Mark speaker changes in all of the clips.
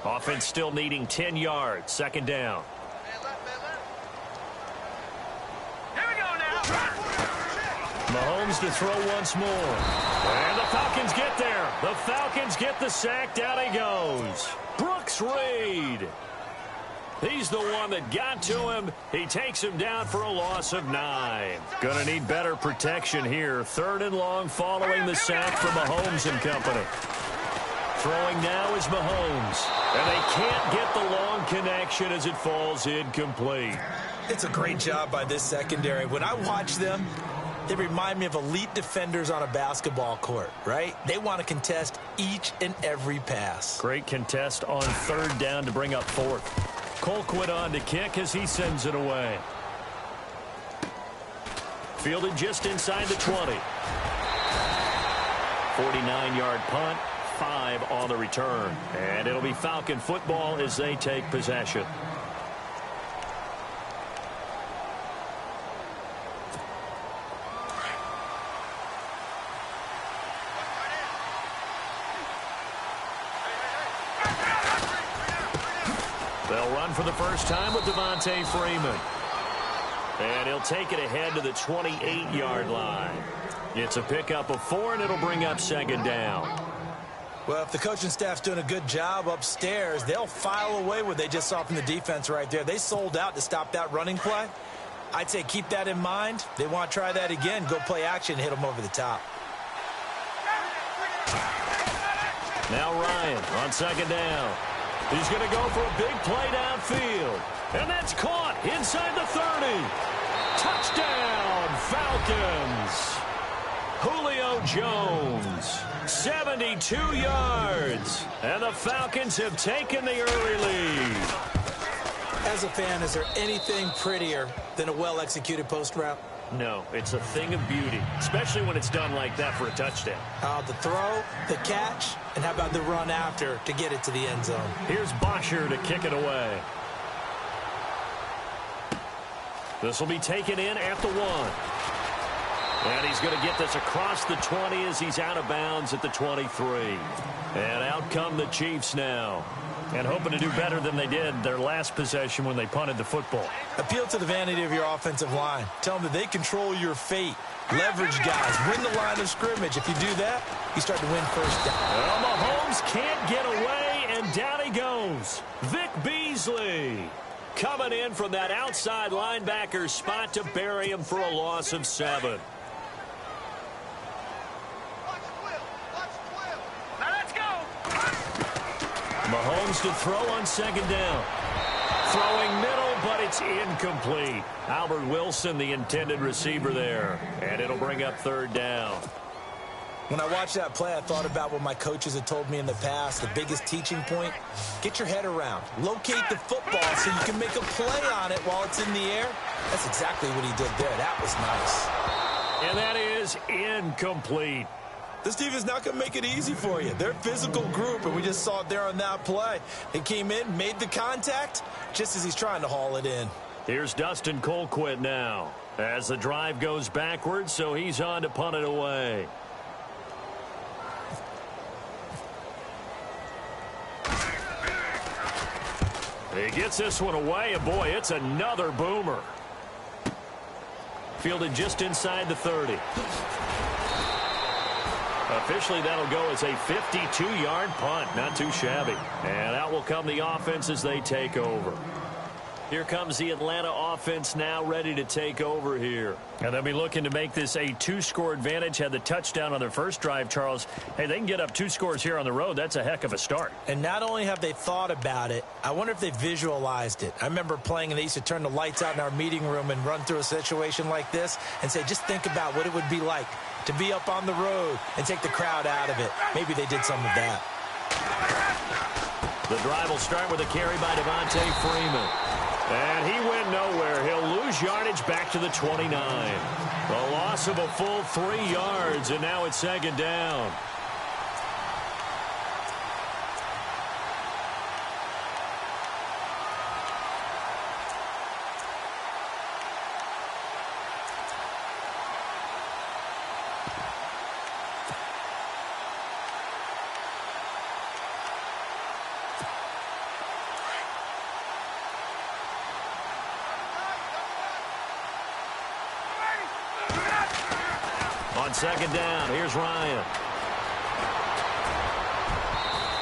Speaker 1: Offense still needing 10 yards. Second down. Mahomes to throw once more. And the Falcons get there. The Falcons get the sack. Down he goes. Brooks Reed. He's the one that got to him. He takes him down for a loss of 9. Going to need better protection here. 3rd and long following the sack from Mahomes and company. Throwing now is Mahomes. And they can't get the long connection as it falls incomplete.
Speaker 2: It's a great job by this secondary. When I watch them, they remind me of elite defenders on a basketball court, right? They want to contest each and every pass.
Speaker 1: Great contest on 3rd down to bring up 4th. Colquitt on to kick as he sends it away. Fielded just inside the 20. 49-yard punt, 5 on the return. And it'll be Falcon football as they take possession. They'll run for the first time with Devontae Freeman. And he'll take it ahead to the 28-yard line. It's a pickup of 4, and it'll bring up 2nd down.
Speaker 2: Well, if the coaching staff's doing a good job upstairs, they'll file away what they just saw from the defense right there. They sold out to stop that running play. I'd say keep that in mind. They want to try that again. Go play action and hit them over the top.
Speaker 1: Now Ryan on 2nd down. He's going to go for a big play downfield. And that's caught inside the 30. Touchdown, Falcons. Julio Jones, 72 yards. And the Falcons have taken the early lead.
Speaker 2: As a fan, is there anything prettier than a well-executed post route?
Speaker 1: No, it's a thing of beauty, especially when it's done like that for a touchdown.
Speaker 2: The throw, the catch, and how about the run after to get it to the end zone?
Speaker 1: Here's Bosher to kick it away. This will be taken in at the 1. And he's going to get this across the 20 as he's out of bounds at the 23. And out come the Chiefs now. And hoping to do better than they did their last possession when they punted the football.
Speaker 2: Appeal to the vanity of your offensive line. Tell them that they control your fate. Leverage guys. Win the line of scrimmage. If you do that, you start to win first down.
Speaker 1: Well, Mahomes can't get away, and down he goes. Vic Beasley coming in from that outside linebacker spot to bury him for a loss of 7. Mahomes to throw on 2nd down. Throwing middle, but it's incomplete. Albert Wilson, the intended receiver there. And it'll bring up 3rd down.
Speaker 2: When I watched that play, I thought about what my coaches had told me in the past. The biggest teaching point, get your head around. Locate the football so you can make a play on it while it's in the air. That's exactly what he did there. That was nice.
Speaker 1: And that is incomplete.
Speaker 2: This team is not going to make it easy for you. They're a physical group, and we just saw it there on that play. They came in, made the contact, just as he's trying to haul it in.
Speaker 1: Here's Dustin Colquitt now as the drive goes backwards, so he's on to punt it away. He gets this one away, and boy, it's another boomer. Fielded just inside the 30. Officially, that'll go as a 52-yard punt. Not too shabby. And out will come the offense as they take over. Here comes the Atlanta offense now ready to take over here. And they'll be looking to make this a 2-score advantage. Had the touchdown on their first drive, Charles. Hey, they can get up 2 scores here on the road. That's a heck of a start.
Speaker 2: And not only have they thought about it, I wonder if they visualized it. I remember playing, and they used to turn the lights out in our meeting room and run through a situation like this and say, just think about what it would be like to be up on the road and take the crowd out of it. Maybe they did some of that.
Speaker 1: The drive will start with a carry by Devontae Freeman. And he went nowhere. He'll lose yardage back to the 29. A loss of a full 3 yards, and now it's 2nd down. On second down, here's Ryan.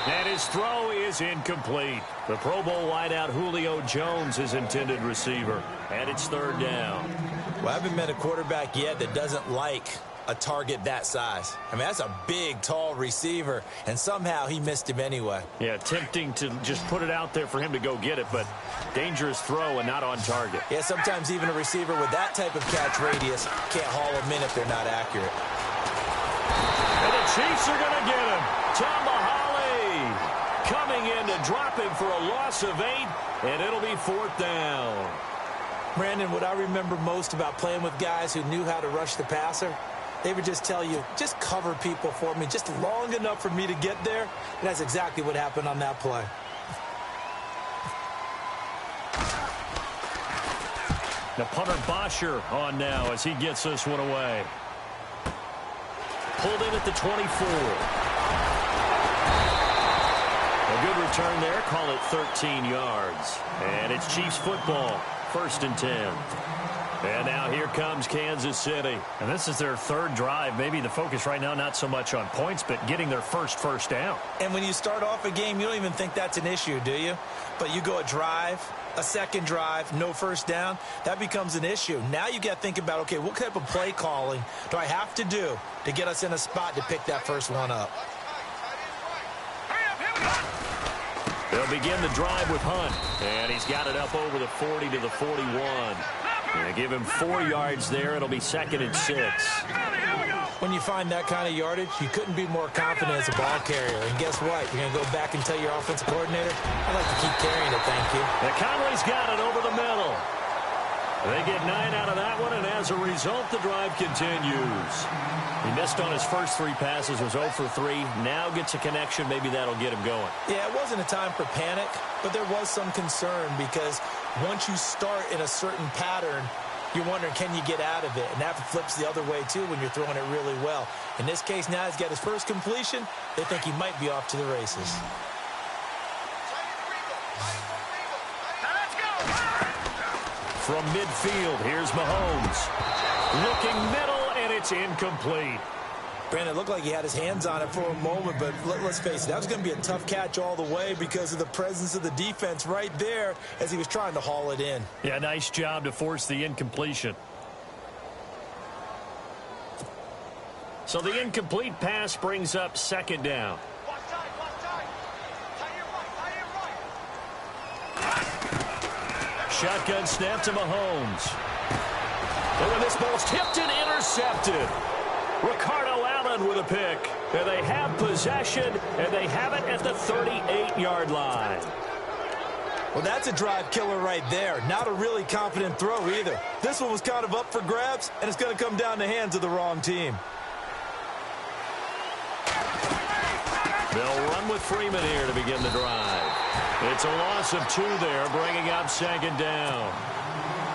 Speaker 1: And his throw is incomplete. The Pro Bowl wideout Julio Jones is intended receiver. And it's third down.
Speaker 2: Well, I haven't met a quarterback yet that doesn't like a target that size. I mean, that's a big, tall receiver, and somehow he missed him anyway.
Speaker 1: Yeah, tempting to just put it out there for him to go get it, but dangerous throw and not on target.
Speaker 2: Yeah, sometimes even a receiver with that type of catch radius can't haul them in if they're not accurate.
Speaker 1: And the Chiefs are going to get him. Tomahawk coming in to drop him for a loss of 8, and it'll be fourth down.
Speaker 2: Brandon, what I remember most about playing with guys who knew how to rush the passer, they would just tell you, just cover people for me, just long enough for me to get there. And that's exactly what happened on that play.
Speaker 1: The punter Bosher on now as he gets this one away. Pulled in at the 24. A good return there. Call it 13 yards. And it's Chiefs football. First and 10. And now here comes Kansas City.
Speaker 3: And this is their third drive. Maybe the focus right now not so much on points, but getting their first down.
Speaker 2: And when you start off a game, you don't even think that's an issue, do you? But you go a drive, a second drive, no first down, that becomes an issue. Now you got to think about, okay, what type of play calling do I have to do to get us in a spot to pick that first one up?
Speaker 1: They'll begin the drive with Hunt. And he's got it up over the 40 to the 41. They give him 4 yards there. It'll be second and 6.
Speaker 2: When you find that kind of yardage, you couldn't be more confident as a ball carrier. And guess what? You're going to go back and tell your offensive coordinator, I'd like to keep carrying it, thank you.
Speaker 1: And Conley's got it over the middle. They get 9 out of that one, and as a result, the drive continues. He missed on his first 3 passes, was 0 for 3. Now gets a connection. Maybe that'll get him going.
Speaker 2: Yeah, it wasn't a time for panic, but there was some concern because once you start in a certain pattern, you're wondering, can you get out of it? And that flips the other way, too, when you're throwing it really well. In this case, now he's got his first completion. They think he might be off to the races.
Speaker 1: From midfield, here's Mahomes. Looking middle, and it's incomplete.
Speaker 2: Brandon, it looked like he had his hands on it for a moment, but let's face it, that was going to be a tough catch all the way because of the presence of the defense right there as he was trying to haul it in.
Speaker 3: Yeah, nice job to force the incompletion.
Speaker 1: So the incomplete pass brings up second down. Shotgun snap to Mahomes. And when this ball's tipped and intercepted. Ricardo Allen with a pick. And they have possession, and they have it at the 38-yard line.
Speaker 2: Well, that's a drive killer right there. Not a really confident throw either. This one was kind of up for grabs, and it's going to come down the hands of the wrong team.
Speaker 1: They'll run with Freeman here to begin the drive. It's a loss of 2 there, bringing up second down.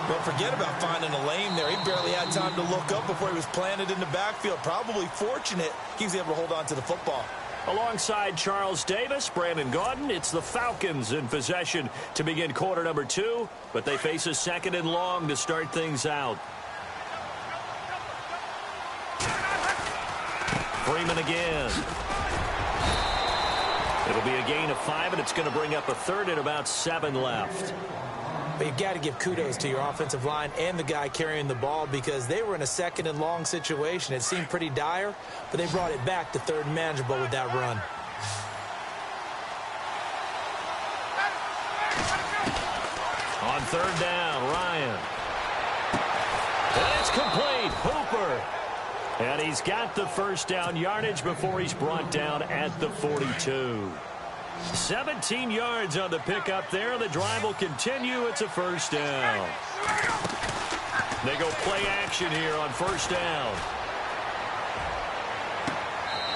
Speaker 2: Well, forget about finding a lane there. He barely had time to look up before he was planted in the backfield. Probably fortunate he was able to hold on to the football.
Speaker 1: Alongside Charles Davis, Brandon Gaudin, it's the Falcons in possession to begin quarter number 2, but they face a second and long to start things out. Freeman again. It'll be a gain of 5, and it's going to bring up a third and about 7 left.
Speaker 2: But you've got to give kudos to your offensive line and the guy carrying the ball because they were in a second and long situation. It seemed pretty dire, but they brought it back to third and manageable with that run.
Speaker 1: On third down, Ryan. And it's complete. Hooper. And he's got the first down yardage before he's brought down at the 42. 17 yards on the pickup there. The drive will continue. It's a first down. They go play action here on first down.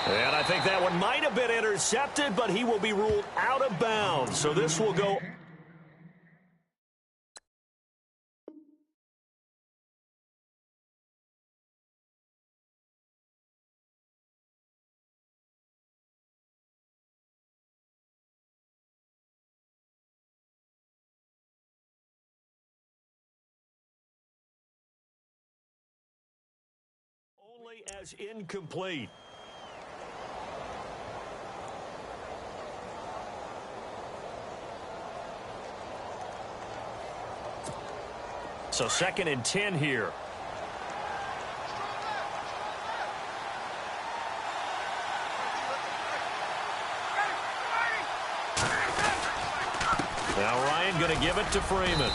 Speaker 1: And I think that one might have been intercepted, but he will be ruled out of bounds. So this will go. play as incomplete. So 2nd and 10 here. Now Ryan going to give it to Freeman.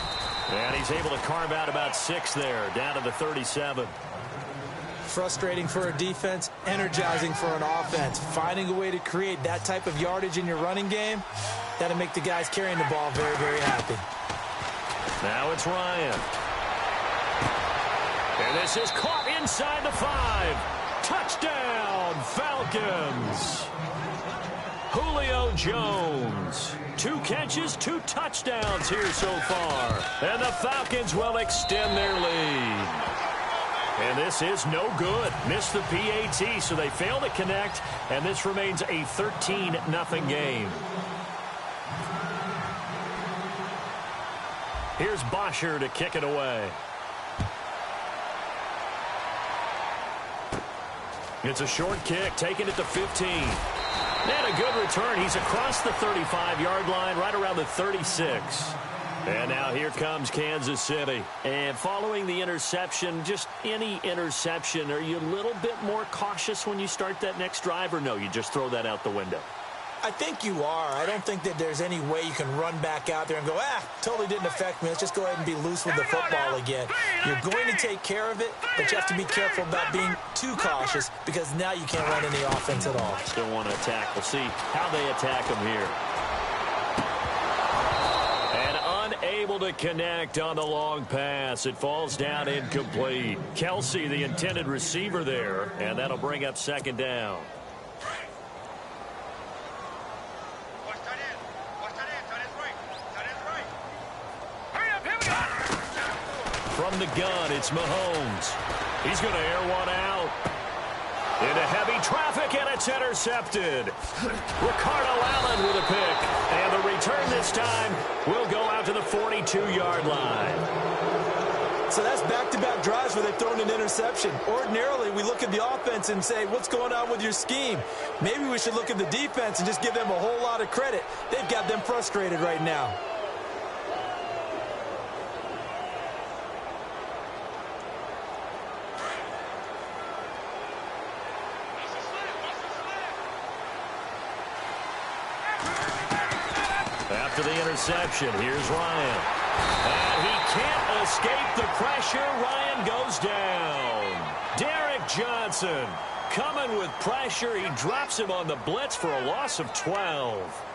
Speaker 1: And he's able to carve out about 6 there, down to the 37.
Speaker 2: Frustrating for a defense, energizing for an offense. Finding a way to create that type of yardage in your running game, that'll make the guys carrying the ball very, very happy.
Speaker 1: Now it's Ryan. And this is caught inside the 5. Touchdown, Falcons. Julio Jones. 2 catches, 2 touchdowns here so far. And the Falcons will extend their lead. And this is no good. Missed the PAT, so they fail to connect. And this remains a 13-0 game. Here's Bosher to kick it away. It's a short kick, taking it to 15. And a good return. He's across the 35-yard line, right around the 36. And now here comes Kansas City. And following the interception, just any interception, are you a little bit more cautious when you start that next drive, or no, you just throw that out the window?
Speaker 2: I think you are. I don't think that there's any way you can run back out there and go, totally didn't affect me. Let's just go ahead and be loose with the football again. You're going to take care of it, but you have to be careful about being too cautious because now you can't run any offense at all.
Speaker 1: Still want to attack. We'll see how they attack him here. And unable to connect on the long pass. It falls down incomplete. Kelsey, the intended receiver there, and that'll bring up 2nd down. From the gun, it's Mahomes. He's going to air one out. Into heavy traffic, and it's intercepted. Ricardo Allen with a pick. And the return this time will go out to the 42-yard line.
Speaker 2: So that's back-to-back drives where they've thrown an interception. Ordinarily, we look at the offense and say, what's going on with your scheme? Maybe we should look at the defense and just give them a whole lot of credit. They've got them frustrated right now.
Speaker 1: After the interception, here's Ryan. And he can't escape the pressure. Ryan goes down. Derek Johnson coming with pressure. He drops him on the blitz for a loss of 12.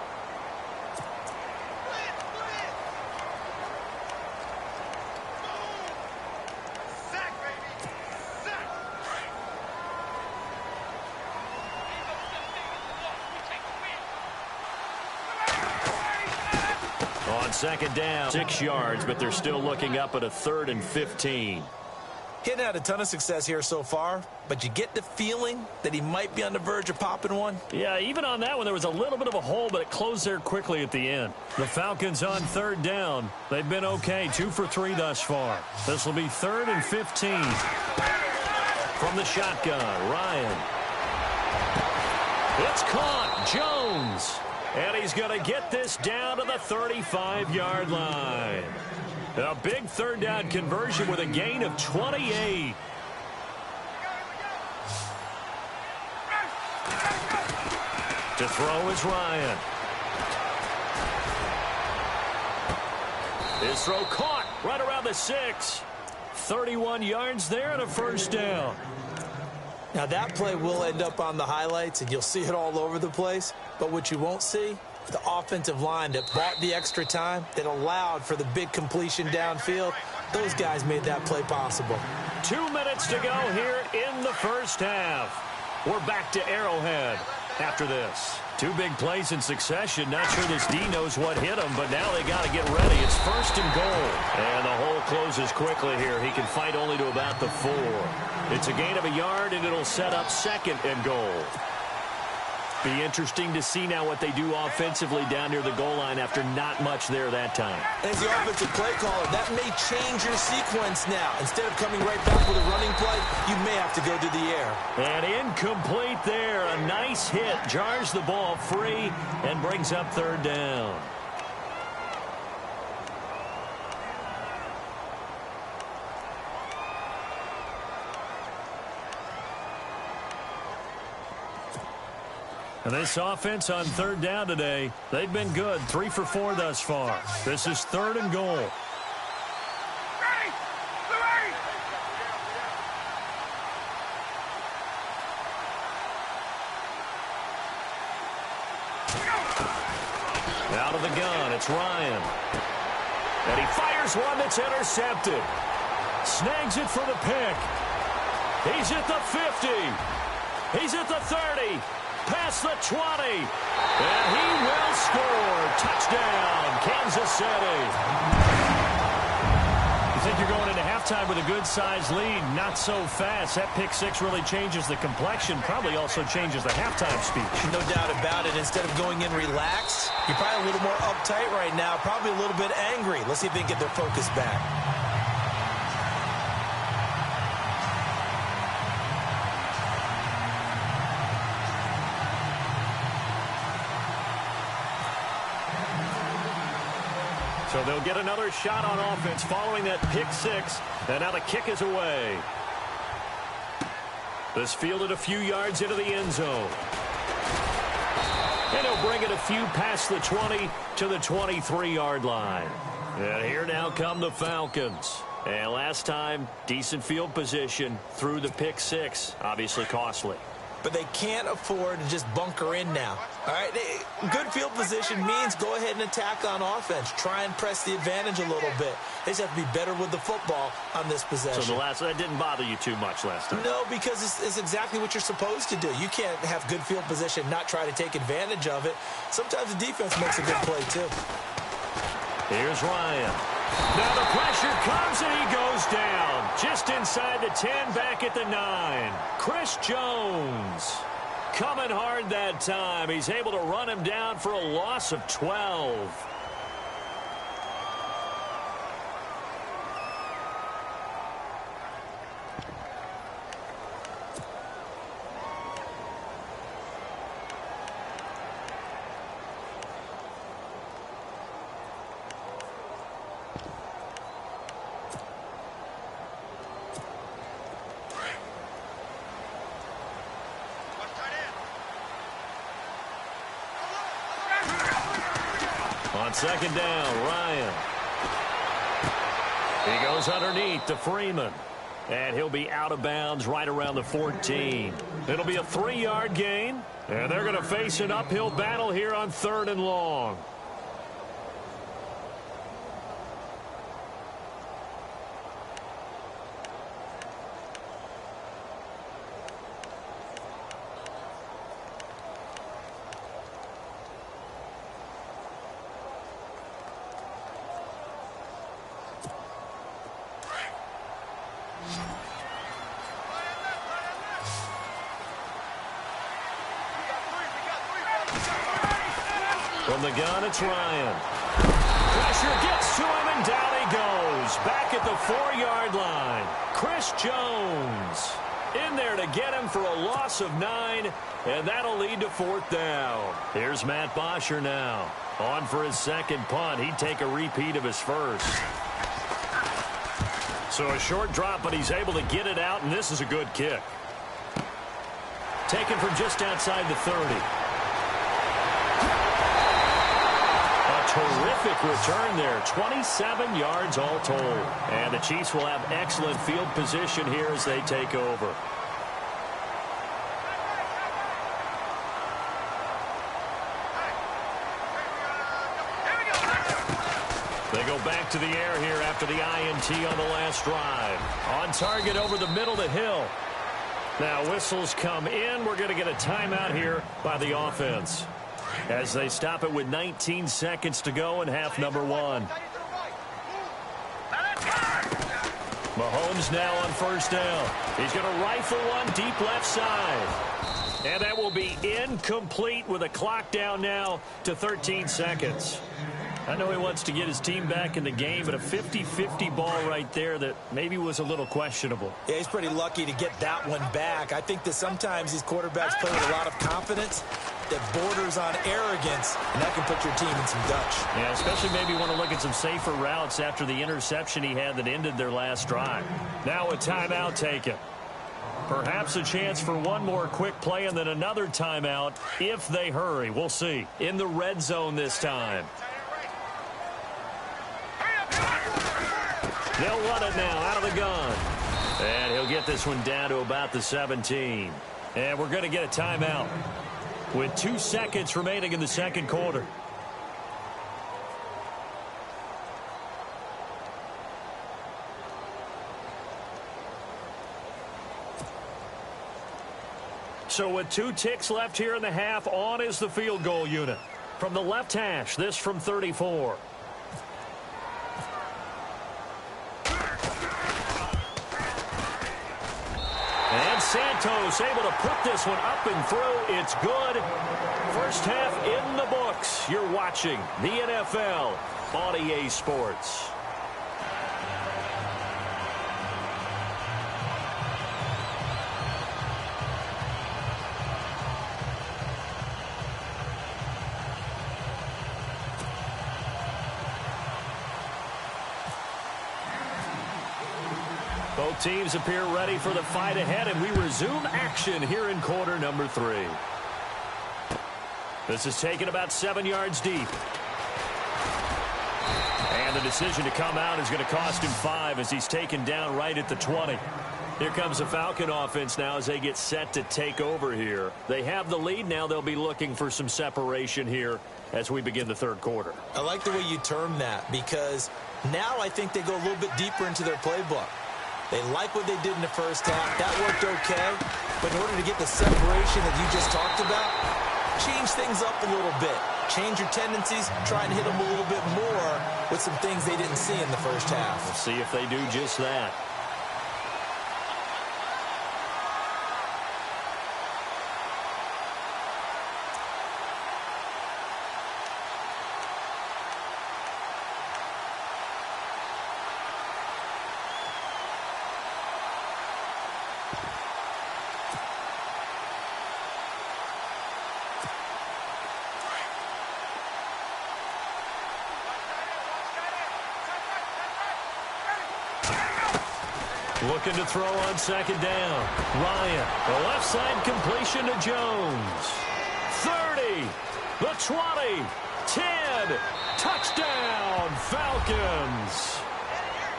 Speaker 1: On 2nd down, 6 yards, but they're still looking up at a 3rd and 15.
Speaker 2: Hitting had a ton of success here so far, but you get the feeling that he might be on the verge of popping one.
Speaker 1: Yeah, even on that one, there was a little bit of a hole, but it closed there quickly at the end. The Falcons on 3rd down. They've been okay, 2 for 3 thus far. This will be 3rd and 15. From the shotgun, Ryan. It's caught, Jones. And he's going to get this down to the 35-yard line. A big 3rd down conversion with a gain of 28. To throw is Ryan. His throw caught right around the 6. 31 yards there and a 1st down.
Speaker 2: Now that play will end up on the highlights, and you'll see it all over the place. But what you won't see, the offensive line that bought the extra time, that allowed for the big completion downfield, those guys made that play possible.
Speaker 1: 2 minutes to go here in the 1st half. We're back to Arrowhead after this. 2 big plays in succession. Not sure this D knows what hit him, but now they got to get ready. It's 1st and goal. And the hole closes quickly here. He can fight only to about the 4. It's a gain of a yard, and it'll set up 2nd and goal. Be interesting to see now what they do offensively down near the goal line after not much there that time.
Speaker 2: As the offensive play caller, that may change your sequence now. Instead of coming right back with a running play, you may have to go to the air.
Speaker 1: And incomplete there. A nice hit. Jars the ball free and brings up third down. And this offense on third down today, they've been good. 3 for 4 thus far. This is third and goal. Out of the gun, it's Ryan. And he fires one that's intercepted. Snags it for the pick. He's at the 50. He's at the 30. Past the 20. And he will score. Touchdown, Kansas City. You think you're going into halftime with a good-sized lead? Not so fast. That pick six really changes the complexion. Probably also changes the halftime speech.
Speaker 2: No doubt about it. Instead of going in relaxed, you're probably a little more uptight right now. Probably a little bit angry. Let's see if they can get their focus back.
Speaker 1: So they'll get another shot on offense following that pick six. And now the kick is away. This fielded a few yards into the end zone. And he'll bring it a few past the 20 to the 23-yard line. And here now come the Falcons. And last time, decent field position through the pick six. Obviously costly.
Speaker 2: But they can't afford to just bunker in now. All right, good field position means go ahead and attack on offense. Try and press the advantage a little bit. They just have to be better with the football on this possession.
Speaker 1: So that didn't bother you too much last time?
Speaker 2: No, because it's exactly what you're supposed to do. You can't have good field position, not try to take advantage of it. Sometimes the defense makes a good play, too.
Speaker 1: Here's Ryan. Now the pressure comes and he goes down. Just inside the 10, back at the 9. Chris Jones coming hard that time. He's able to run him down for a loss of 12. On second down, Ryan. He goes underneath to Freeman. And he'll be out of bounds right around the 14. It'll be a 3-yard gain. And they're going to face an uphill battle here on third and long. From the gun, it's Ryan. Pressure gets to him, and down he goes. Back at the 4-yard line. Chris Jones in there to get him for a loss of 9, and that'll lead to fourth down. Here's Matt Bosher now. On for his second punt. He'd take a repeat of his first. So a short drop, but he's able to get it out, and this is a good kick. Taken from just outside the 30. Terrific return there. 27 yards all told. And the Chiefs will have excellent field position here as they take over. They go back to the air here after the INT on the last drive. On target over the middle to Hill. Now whistles come in. We're going to get a timeout here by the offense, as they stop it with 19 seconds to go in half number 1. Mahomes now on first down. He's going to rifle one deep left side. And that will be incomplete with a clock down now to 13 seconds. I know he wants to get his team back in the game, but a 50-50 ball right there that maybe was a little questionable.
Speaker 2: Yeah, he's pretty lucky to get that one back. I think that sometimes these quarterbacks play with a lot of confidence that borders on arrogance, and that can put your team in some Dutch.
Speaker 1: Yeah, especially maybe want to look at some safer routes after the interception he had that ended their last drive. Now a timeout taken. Perhaps a chance for one more quick play and then another timeout if they hurry. We'll see. In the red zone this time. They'll run it now out of the gun. And he'll get this one down to about the 17. And we're going to get a timeout with 2 seconds remaining in the second quarter. So with 2 ticks left here in the half, on is the field goal unit. From the left hash, this from 34. And Santos able to put this one up and through. It's good. First half in the books. You're watching the NFL on EA Sports. Both teams appear ready for the fight ahead, and we resume action here in quarter number 3. This is taken about 7 yards deep. And the decision to come out is going to cost him 5 as he's taken down right at the 20. Here comes the Falcon offense now as they get set to take over here. They have the lead. Now they'll be looking for some separation here as we begin the third quarter.
Speaker 2: I like the way you term that because now I think they go a little bit deeper into their playbook. They like what they did in the first half. That worked okay. But in order to get the separation that you just talked about, change things up a little bit. Change your tendencies. Try and hit them a little bit more with some things they didn't see in the first half.
Speaker 1: We'll see if they do just that. Looking to throw on second down. Ryan, the left side completion to Jones. 30, the 20, 10, touchdown Falcons.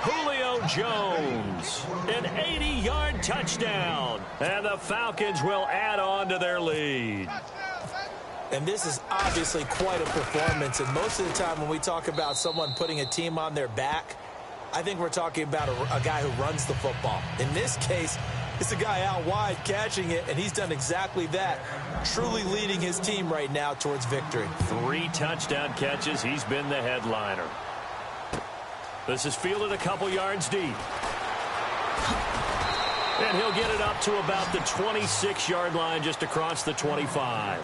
Speaker 1: Julio Jones, an 80-yard touchdown. And the Falcons will add on to their lead.
Speaker 2: And this is obviously quite a performance. And most of the time when we talk about someone putting a team on their back, I think we're talking about a guy who runs the football. In this case, it's a guy out wide catching it, and he's done exactly that, truly leading his team right now towards victory.
Speaker 1: 3 touchdown catches. He's been the headliner. This is fielded a couple yards deep. And he'll get it up to about the 26-yard line just across the 25.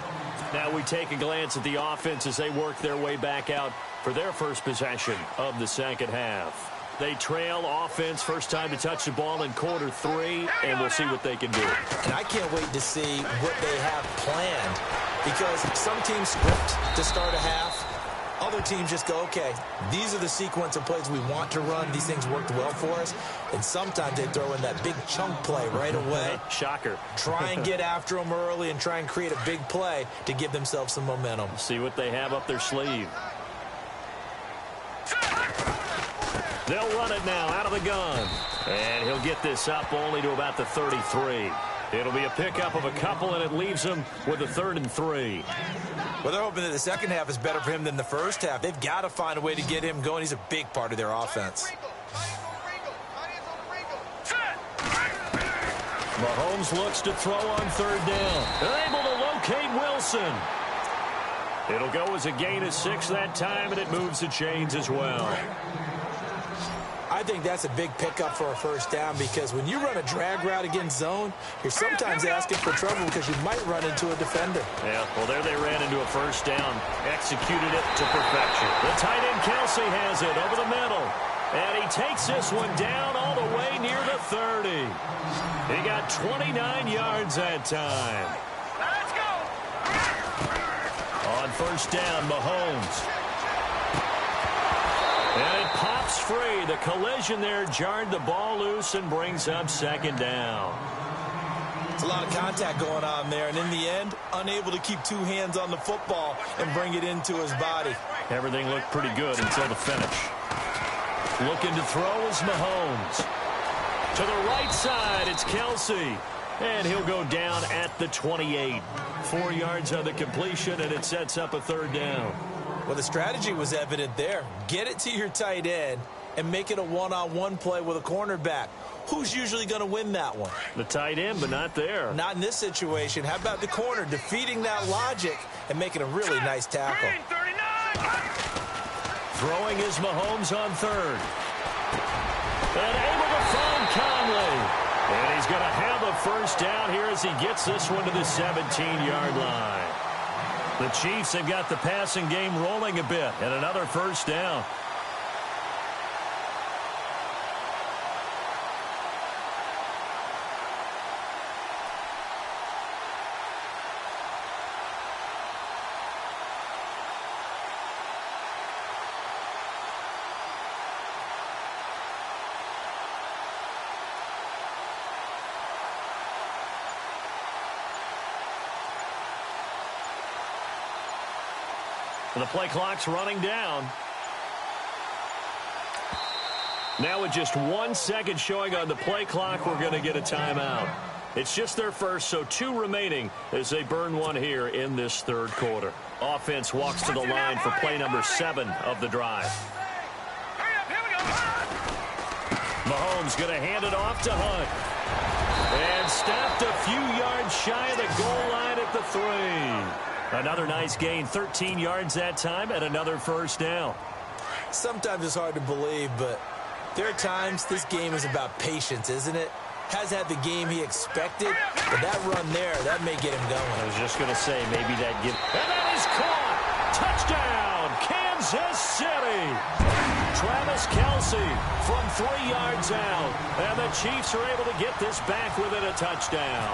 Speaker 1: Now we take a glance at the offense as they work their way back out for their first possession of the second half. They trail offense, first time to touch the ball in quarter 3, and we'll see what they can do.
Speaker 2: And I can't wait to see what they have planned because some teams script to start a half. Other teams just go, okay, these are the sequence of plays we want to run. These things worked well for us. And sometimes they throw in that big chunk play right away.
Speaker 1: Shocker.
Speaker 2: Try and get after them early and try and create a big play to give themselves some momentum.
Speaker 1: See what they have up their sleeve. They'll run it now out of the gun. And he'll get this up only to about the 33. It'll be a pickup of a couple, and it leaves him with a 3rd and 3.
Speaker 2: Well, they're hoping that the second half is better for him than the first half. They've got to find a way to get him going. He's a big part of their offense.
Speaker 1: Mahomes looks to throw on 3rd down. They're able to locate Wilson. It'll go as a gain of 6 that time, and it moves the chains as well.
Speaker 2: I I think that's a big pickup for a first down because when you run a drag route against zone, you're sometimes asking for trouble because you might run into a defender.
Speaker 3: Yeah, well, there they ran into a first down. Executed it to perfection.
Speaker 1: The tight end Kelsey has it over the middle. And he takes this one down all the way near the 30. He got 29 yards that time.
Speaker 4: Let's go.
Speaker 1: On first down, Mahomes. And it pops free. The collision there jarred the ball loose and brings up second down.
Speaker 2: It's a lot of contact going on there, and in the end, unable to keep two hands on the football and bring it into his body.
Speaker 3: Everything looked pretty good until the finish.
Speaker 1: Looking to throw is Mahomes. To the right side, it's Kelsey. And he'll go down at the 28. 4 yards on the completion, and it sets up a third down.
Speaker 2: Well, the strategy was evident there. Get it to your tight end and make it a one-on-one play with a cornerback. Who's usually going to win that one?
Speaker 1: The tight end, but not there.
Speaker 2: Not in this situation. How about the corner defeating that logic and making a really nice tackle?
Speaker 1: Throwing is Mahomes on third. And able to find Conley. And he's going to have a first down here as he gets this one to the 17-yard line. The Chiefs have got the passing game rolling a bit, and another first down. The play clock's running down. Now with just 1 second showing on the play clock, we're going to get a timeout. It's just their first, so 2 remaining as they burn one here in this third quarter. Offense walks to the line for play number 7 of the drive. Mahomes going to hand it off to Hunt. And stopped a few yards shy of the goal line at the 3. Another nice gain, 13 yards that time, and another first down.
Speaker 2: Sometimes it's hard to believe, but there are times this game is about patience, isn't it? Has had the game he expected, but that run there, that may get him going.
Speaker 3: I was just going to say, maybe that gives...
Speaker 1: And that is caught! Touchdown, Kansas City! Travis Kelsey from 3 yards out, and the Chiefs are able to get this back within a touchdown.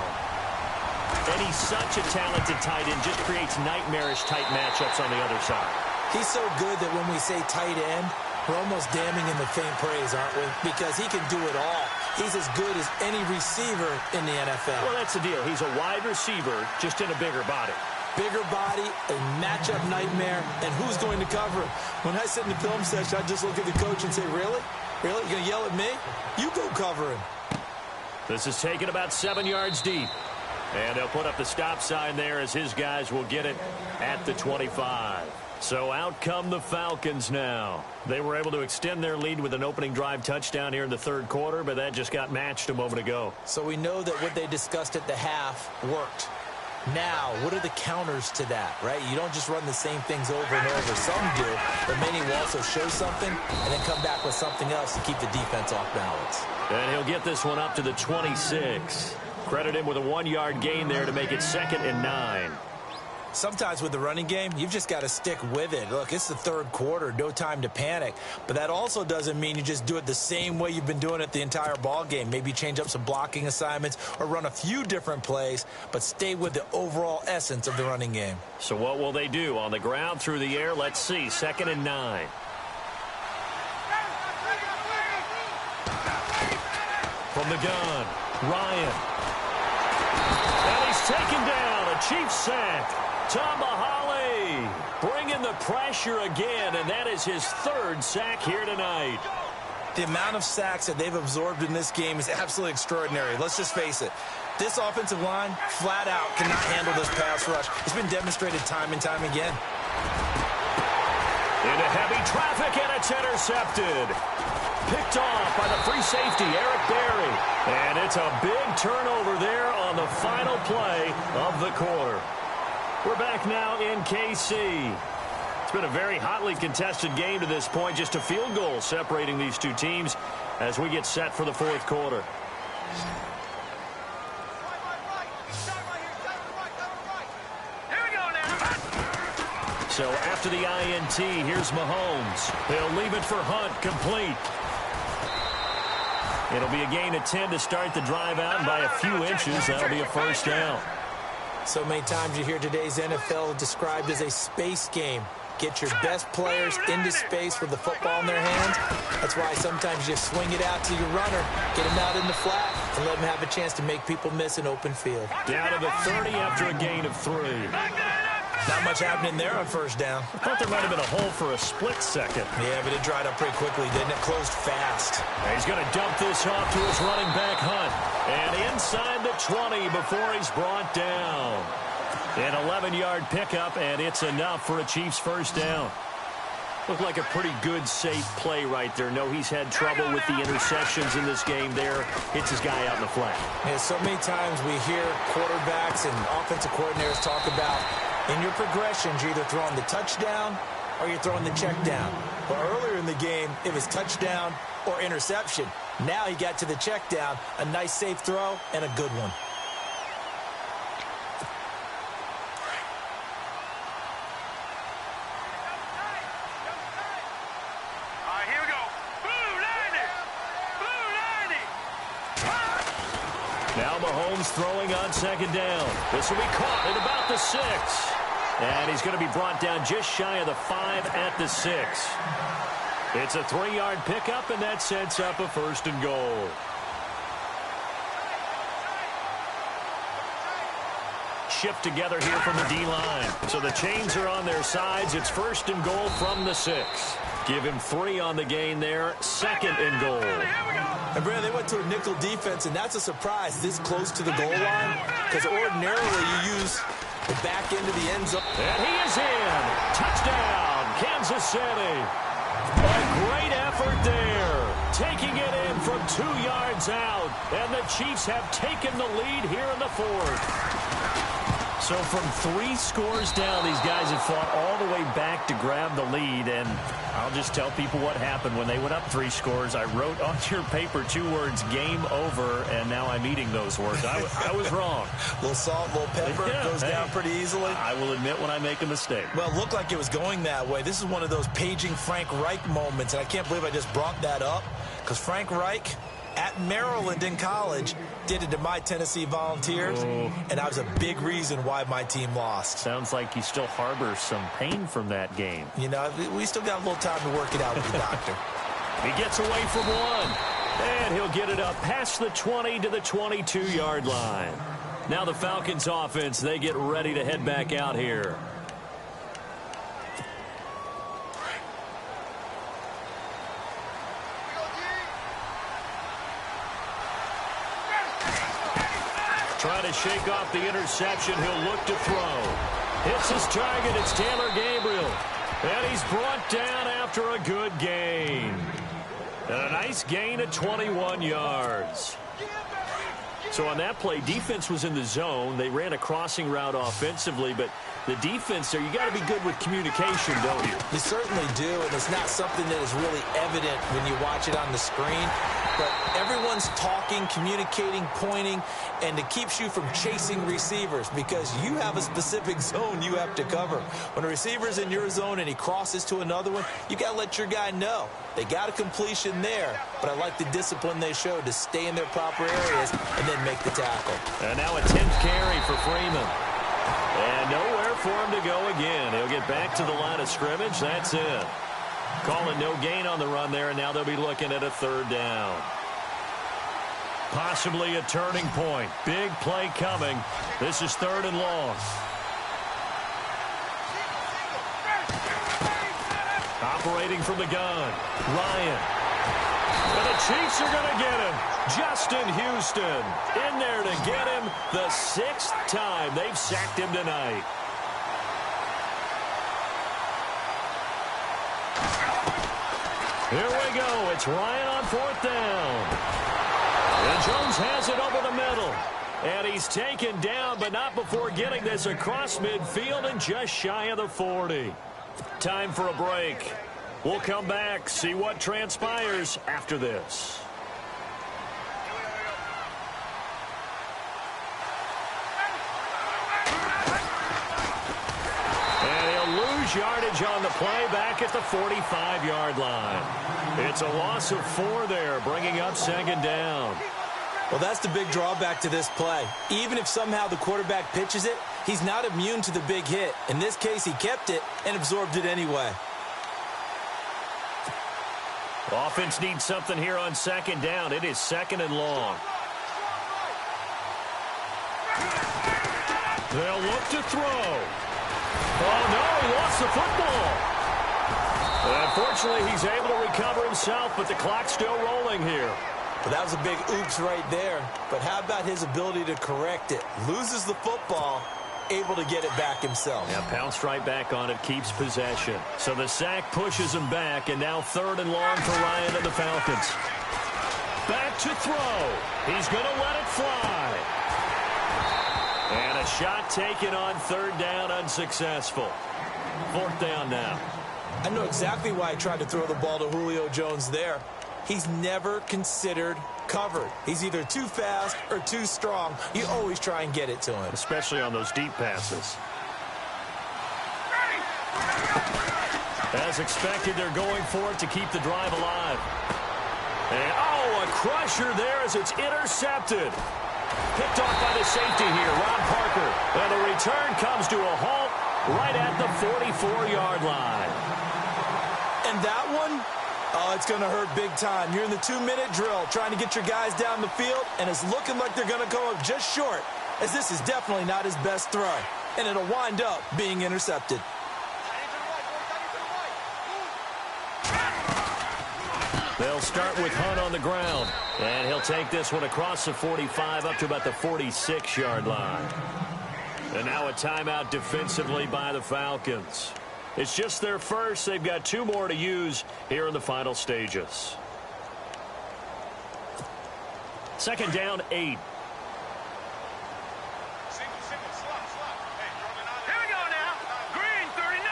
Speaker 1: And he's such a talented tight end, just creates nightmarish-type matchups on the other side.
Speaker 2: He's so good that when we say tight end, we're almost damning him with faint praise, aren't we? Because he can do it all. He's as good as any receiver in the NFL.
Speaker 1: Well, that's the deal. He's a wide receiver, just in a bigger body.
Speaker 2: Bigger body, a matchup nightmare, and who's going to cover him? When I sit in the film session, I just look at the coach and say, really? Really? You're going to yell at me? You go cover him.
Speaker 1: This is taken about 7 yards deep. And they'll put up the stop sign there as his guys will get it at the 25. So out come the Falcons now. They were able to extend their lead with an opening drive touchdown here in the third quarter, but that just got matched a moment ago.
Speaker 2: So we know that what they discussed at the half worked. Now, what are the counters to that, right? You don't just run the same things over and over. Some do, but many will also show something and then come back with something else to keep the defense off balance.
Speaker 1: And he'll get this one up to the 26. Credit him with a 1-yard gain there to make it 2nd and 9.
Speaker 2: Sometimes with the running game, you've just got to stick with it. Look, it's the third quarter, no time to panic. But that also doesn't mean you just do it the same way you've been doing it the entire ball game. Maybe change up some blocking assignments or run a few different plays, but stay with the overall essence of the running game.
Speaker 1: So what will they do? On the ground, through the air, let's see. 2nd and 9. From the gun, Ryan. And he's taken down. A Chiefs sack. Tomahale bringing the pressure again, and that is his 3rd sack here tonight.
Speaker 2: The amount of sacks that they've absorbed in this game is absolutely extraordinary. Let's just face it. This offensive line, flat out, cannot handle this pass rush. It's been demonstrated time and time again.
Speaker 1: Into heavy traffic, and it's intercepted. Picked off by the free safety, Eric Berry. And it's a big turnover there on the final play of the quarter. We're back now in KC. It's been a very hotly contested game to this point. Just a field goal separating these two teams as we get set for the fourth quarter. So after the INT, here's Mahomes. He'll leave it for Hunt, complete. It'll be a gain of 10 to start the drive out, and by a few inches, that'll be a first down.
Speaker 2: So many times you hear today's NFL described as a space game. Get your best players into space with the football in their hands. That's why sometimes you swing it out to your runner, get him out in the flat, and let him have a chance to make people miss an open field.
Speaker 1: Down to the 30 after a gain of 3.
Speaker 2: Not much happening there on first down.
Speaker 1: I thought there might have been a hole for a split second.
Speaker 2: Yeah, but it dried up pretty quickly, didn't it? Closed fast.
Speaker 1: He's going to dump this off to his running back, Hunt. And inside the 20 before he's brought down. An 11-yard pickup, and it's enough for a Chiefs first down. Looked like a pretty good, safe play right there. No, he's had trouble with the interceptions in this game there. Hits his guy out in the flat.
Speaker 2: Yeah, so many times we hear quarterbacks and offensive coordinators talk about in your progressions, you're either throwing the touchdown or you're throwing the check down. But earlier in the game, it was touchdown or interception. Now he got to the check down, a nice safe throw, and a good one.
Speaker 1: Now Mahomes throwing on second down. This will be caught at about the 6. And he's going to be brought down just shy of the 5 at the 6. It's a 3-yard pickup, and that sets up a first and goal. Shift together here from the D-line. So the chains are on their sides. It's first and goal from the 6. Give him 3 on the gain there. Second and goal.
Speaker 2: And, Brad, they went to a nickel defense, and that's a surprise this close to the goal line, because ordinarily you use the back end of the end zone.
Speaker 1: And he is in. Touchdown, Kansas City. A great effort there. Taking it in from 2 yards out. And the Chiefs have taken the lead here in the fourth. So from 3 scores down, these guys have fought all the way back to grab the lead. And I'll just tell people what happened when they went up 3 scores. I wrote on your paper 2 words, game over, and now I'm eating those words. I was wrong.
Speaker 2: A little salt, a little pepper, goes down pretty easily.
Speaker 1: I will admit when I make a mistake.
Speaker 2: Well, it looked like it was going that way. This is one of those paging Frank Reich moments, and I can't believe I just brought that up, because Frank Reich at Maryland in college did it to my Tennessee Volunteers, and that was a big reason why my team lost.
Speaker 1: Sounds like you still harbor some pain from that game.
Speaker 2: You know, we still got a little time to work it out with the doctor.
Speaker 1: He gets away from 1, and he'll get it up past the 20 to the 22-yard line. Now the Falcons offense, they get ready to head back out here. Trying to shake off the interception. He'll look to throw. Hits his target. It's Taylor Gabriel. And he's brought down after a good gain. And a nice gain of 21 yards. So on that play, defense was in the zone. They ran a crossing route offensively, but the defense there, you got to be good with communication, don't you?
Speaker 2: You certainly do, and it's not something that is really evident when you watch it on the screen. But everyone's talking, communicating, pointing, and it keeps you from chasing receivers because you have a specific zone you have to cover. When a receiver's in your zone and he crosses to another one, you got to let your guy know. They got a completion there, but I like the discipline they showed to stay in their proper areas and then make the tackle.
Speaker 1: And now a 10th carry for Freeman. And nowhere for him to go again. He'll get back to the line of scrimmage. That's it. Calling no gain on the run there, and now they'll be looking at a 3rd down. Possibly a turning point. Big play coming. This is 3rd and long. Operating from the gun. Ryan. And the Chiefs are going to get him. Justin Houston in there to get him the 6th time they've sacked him tonight. Here we go. It's Ryan on 4th down. And Jones has it over the middle. And he's taken down, but not before getting this across midfield and just shy of the 40. Time for a break. We'll come back, see what transpires after this. And he'll lose yardage on the play back at the 45-yard line. It's a loss of 4 there, bringing up second down.
Speaker 2: Well, that's the big drawback to this play. Even if somehow the quarterback pitches it, he's not immune to the big hit. In this case, he kept it and absorbed it anyway.
Speaker 1: Offense needs something here on second down. It is second and long. They'll look to throw. Oh, no, he lost the football. Unfortunately, he's able to recover himself, but the clock's still rolling here.
Speaker 2: Well, that was a big oops right there. But how about his ability to correct it? Loses the football, able to get it back himself.
Speaker 1: Yeah, pounced right back on it, keeps possession. So the sack pushes him back, and now third and long for Ryan and the Falcons. Back to throw. He's going to let it fly. And a shot taken on third down, unsuccessful. Fourth down now.
Speaker 2: I know exactly why I tried to throw the ball to Julio Jones there. He's never considered covered. He's either too fast or too strong. You always try and get it to him.
Speaker 1: Especially on those deep passes. As expected, they're going for it to keep the drive alive. And, oh, a crusher there as it's intercepted. Picked off by the safety here, Rob Parker. And the return comes to a halt right at the 44-yard line.
Speaker 2: And that one, oh, it's going to hurt big time. You're in the 2-minute drill trying to get your guys down the field, and it's looking like they're going to come up just short, as this is definitely not his best throw. And it'll wind up being intercepted.
Speaker 1: They'll start with Hunt on the ground, and he'll take this one across the 45 up to about the 46-yard line. And now a timeout defensively by the Falcons. It's just their first. They've got 2 more to use here in the final stages. Second down, 8.
Speaker 4: Here we go now. Green, 39.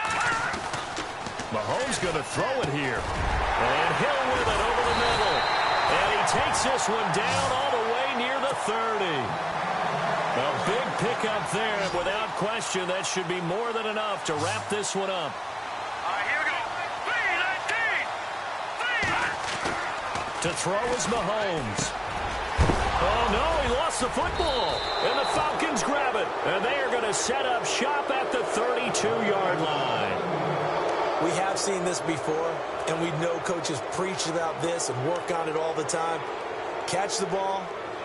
Speaker 1: Mahomes going to throw it here. And Hill with it over the middle. And he takes this one down all the way near the 30. A big pickup there, and without question, that should be more than enough to wrap this one up.
Speaker 4: Here we go. 3-19.
Speaker 1: To throw is Mahomes. Oh, no, he lost the football. And the Falcons grab it. And they are going to set up shop at the 32-yard line.
Speaker 2: We have seen this before, and we know coaches preach about this and work on it all the time. Catch the ball.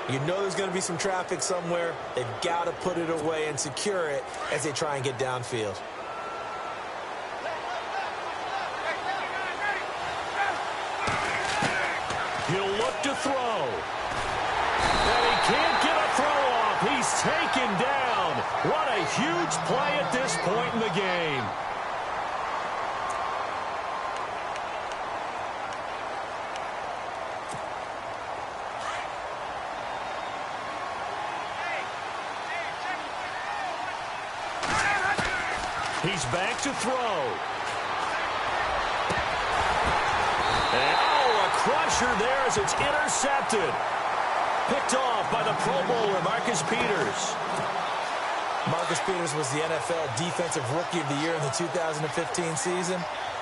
Speaker 2: You know there's going to be some traffic somewhere. They've got to put it away and secure it as they try and get downfield.
Speaker 1: He'll look to throw. And he can't get a throw off. He's taken down. What a huge play at this point in the game. He's back to throw. And, oh, a crusher there as it's intercepted. Picked off by the Pro Bowler, Marcus Peters.
Speaker 2: Marcus Peters was the NFL Defensive Rookie of the Year in the 2015 season,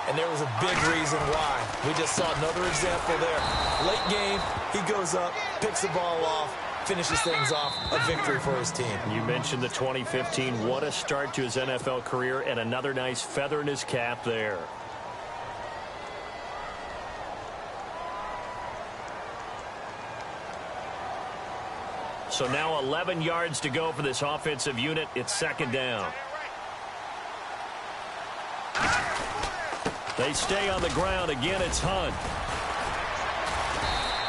Speaker 2: and there was a big reason why. We just saw another example there. Late game, he goes up, picks the ball off, finishes things off, a victory for his team.
Speaker 1: You mentioned the 2015. What a start to his NFL career, and another nice feather in his cap there. So now 11 yards to go for this offensive unit. It's second down. They stay on the ground. Again, it's Hunt.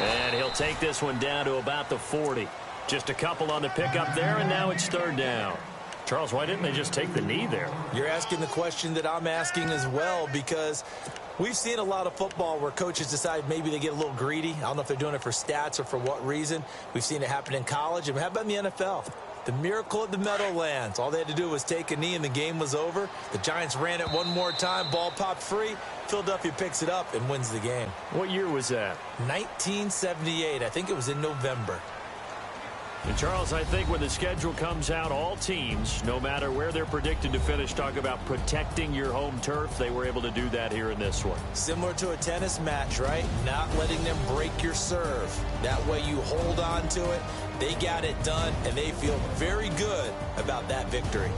Speaker 1: And he'll take this one down to about the 40. Just a couple on the pickup there, and now it's third down. Charles, why didn't they just take the knee there?
Speaker 2: You're asking the question that I'm asking as well, because we've seen a lot of football where coaches decide maybe they get a little greedy. I don't know if they're doing it for stats or for what reason. We've seen it happen in college. And how about in the NFL? The miracle at the Meadowlands. All they had to do was take a knee and the game was over. The Giants ran it one more time. Ball popped free. Philadelphia picks it up and wins the game.
Speaker 3: What year was that?
Speaker 2: 1978. I think it was in November.
Speaker 1: And, Charles, I think when the schedule comes out, all teams, no matter where they're predicted to finish, talk about protecting your home turf. They were able to do that here in this one.
Speaker 2: Similar to a tennis match, right? Not letting them break your serve. That way you hold on to it. They got it done, and they feel very good about that victory.